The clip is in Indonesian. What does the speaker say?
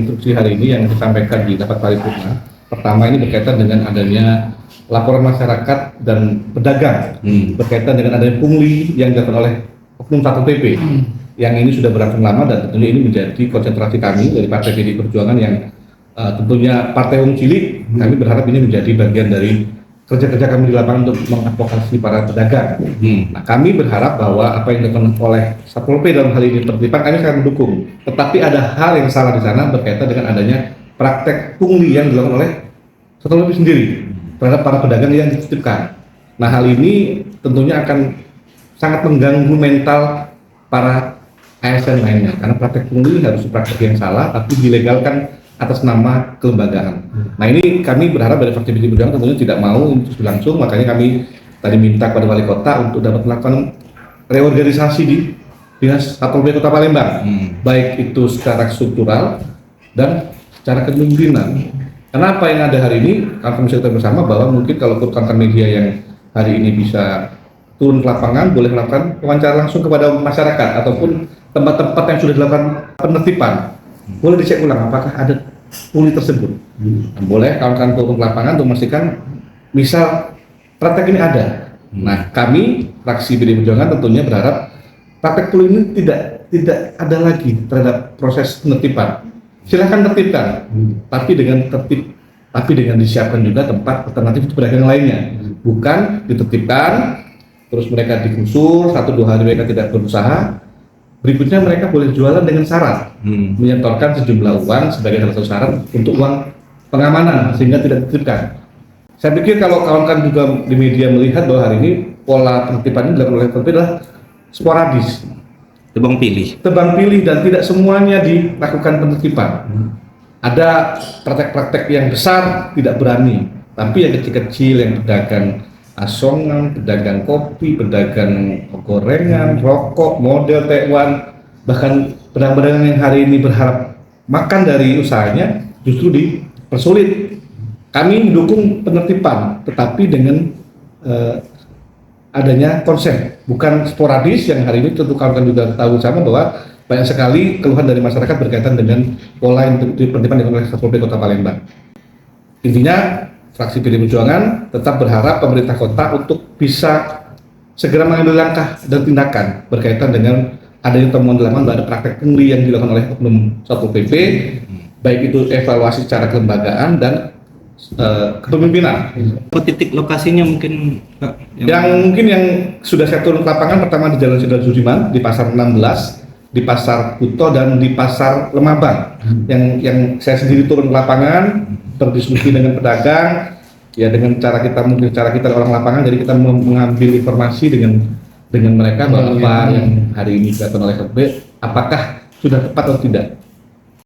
instruksi hari ini yang disampaikan di rapat paripurna. Pertama ini berkaitan dengan adanya laporan masyarakat dan pedagang berkaitan dengan adanya pungli yang dilakukan oleh Oknum Satpol PP. Yang ini sudah berlangsung lama dan tentunya ini menjadi konsentrasi kami dari Partai PDI Perjuangan yang tentunya Partai Wong Cilik. Kami berharap ini menjadi bagian dari kerja-kerja kami di lapangan untuk mengadvokasi para pedagang. Nah, kami berharap bahwa apa yang dilakukan oleh Satpol PP dalam hal ini tertipan, kami sangat mendukung. Tetapi ada hal yang salah di sana berkaitan dengan adanya praktek pungli yang dilakukan oleh Satpol PP sendiri terhadap para pedagang yang dititipkan. Nah, hal ini tentunya akan sangat mengganggu mental para ASN lainnya, karena praktek pungli harus praktek yang salah tapi dilegalkan atas nama kelembagaan. Nah, ini kami berharap dari fraksi PDI Perjuangan tentunya tidak mau untuk berlangsung, makanya kami tadi minta kepada wali kota untuk dapat melakukan reorganisasi di Dinas Satpol PP Kota Palembang, baik itu secara struktural dan secara kepemimpinan. Karena apa yang ada hari ini, kami bisa bersama bahwa mungkin kalau rekan media yang hari ini bisa turun ke lapangan, boleh melakukan wawancara langsung kepada masyarakat ataupun tempat-tempat yang sudah dilakukan penertiban. Boleh dicek ulang apakah ada pungli tersebut. Boleh kawan-kawan turun ke lapangan untuk memastikan misal praktek ini ada. Nah, kami fraksi PDI Perjuangan tentunya berharap praktek pungli ini tidak ada lagi terhadap proses penertiban. Silahkan tertibkan, tapi dengan disiapkan juga tempat alternatif untuk pedagang lainnya. Bukan ditertibkan, terus mereka digusur 1-2 hari mereka tidak berusaha. Berikutnya mereka boleh jualan dengan syarat menyetorkan sejumlah uang sebagai salah satu syarat untuk uang pengamanan sehingga tidak dititipkan. Saya pikir kalau kawan-kawan juga di media melihat bahwa hari ini pola penertiban ini dilakukan oleh Satpol PP adalah sporadis, tebang pilih dan tidak semuanya dilakukan penertiban. Ada praktek-praktek yang besar tidak berani, tapi yang kecil-kecil yang pedagang asongan, pedagang kopi, pedagang gorengan, rokok, model Taiwan, bahkan pedagang-pedagang yang hari ini berharap makan dari usahanya justru dipersulit. Kami mendukung penertiban, tetapi dengan adanya konsen, bukan sporadis yang hari ini tentu kawan-kawan juga tahu sama bahwa banyak sekali keluhan dari masyarakat berkaitan dengan pola yang penertiban oleh Satpol PP Kota Palembang. Intinya, fraksi PDI Perjuangan tetap berharap pemerintah kota untuk bisa segera mengambil langkah dan tindakan berkaitan dengan adanya temuan di lapangan bahwa ada praktek pungli yang dilakukan oleh Oknum Satpol PP, baik itu evaluasi secara kelembagaan dan kepemimpinan. Titik lokasinya mungkin Pak? Yang sudah saya turun ke lapangan pertama di Jalan Jenderal Sudirman, di Pasar 16, di Pasar Kuto dan di Pasar Lemabang. Yang saya sendiri turun ke lapangan, berdiskusi dengan pedagang, ya dengan cara kita orang lapangan, jadi kita mengambil informasi dengan mereka bahwa apa yang hari ini dilakukan oleh Satpol PP, apakah sudah tepat atau tidak.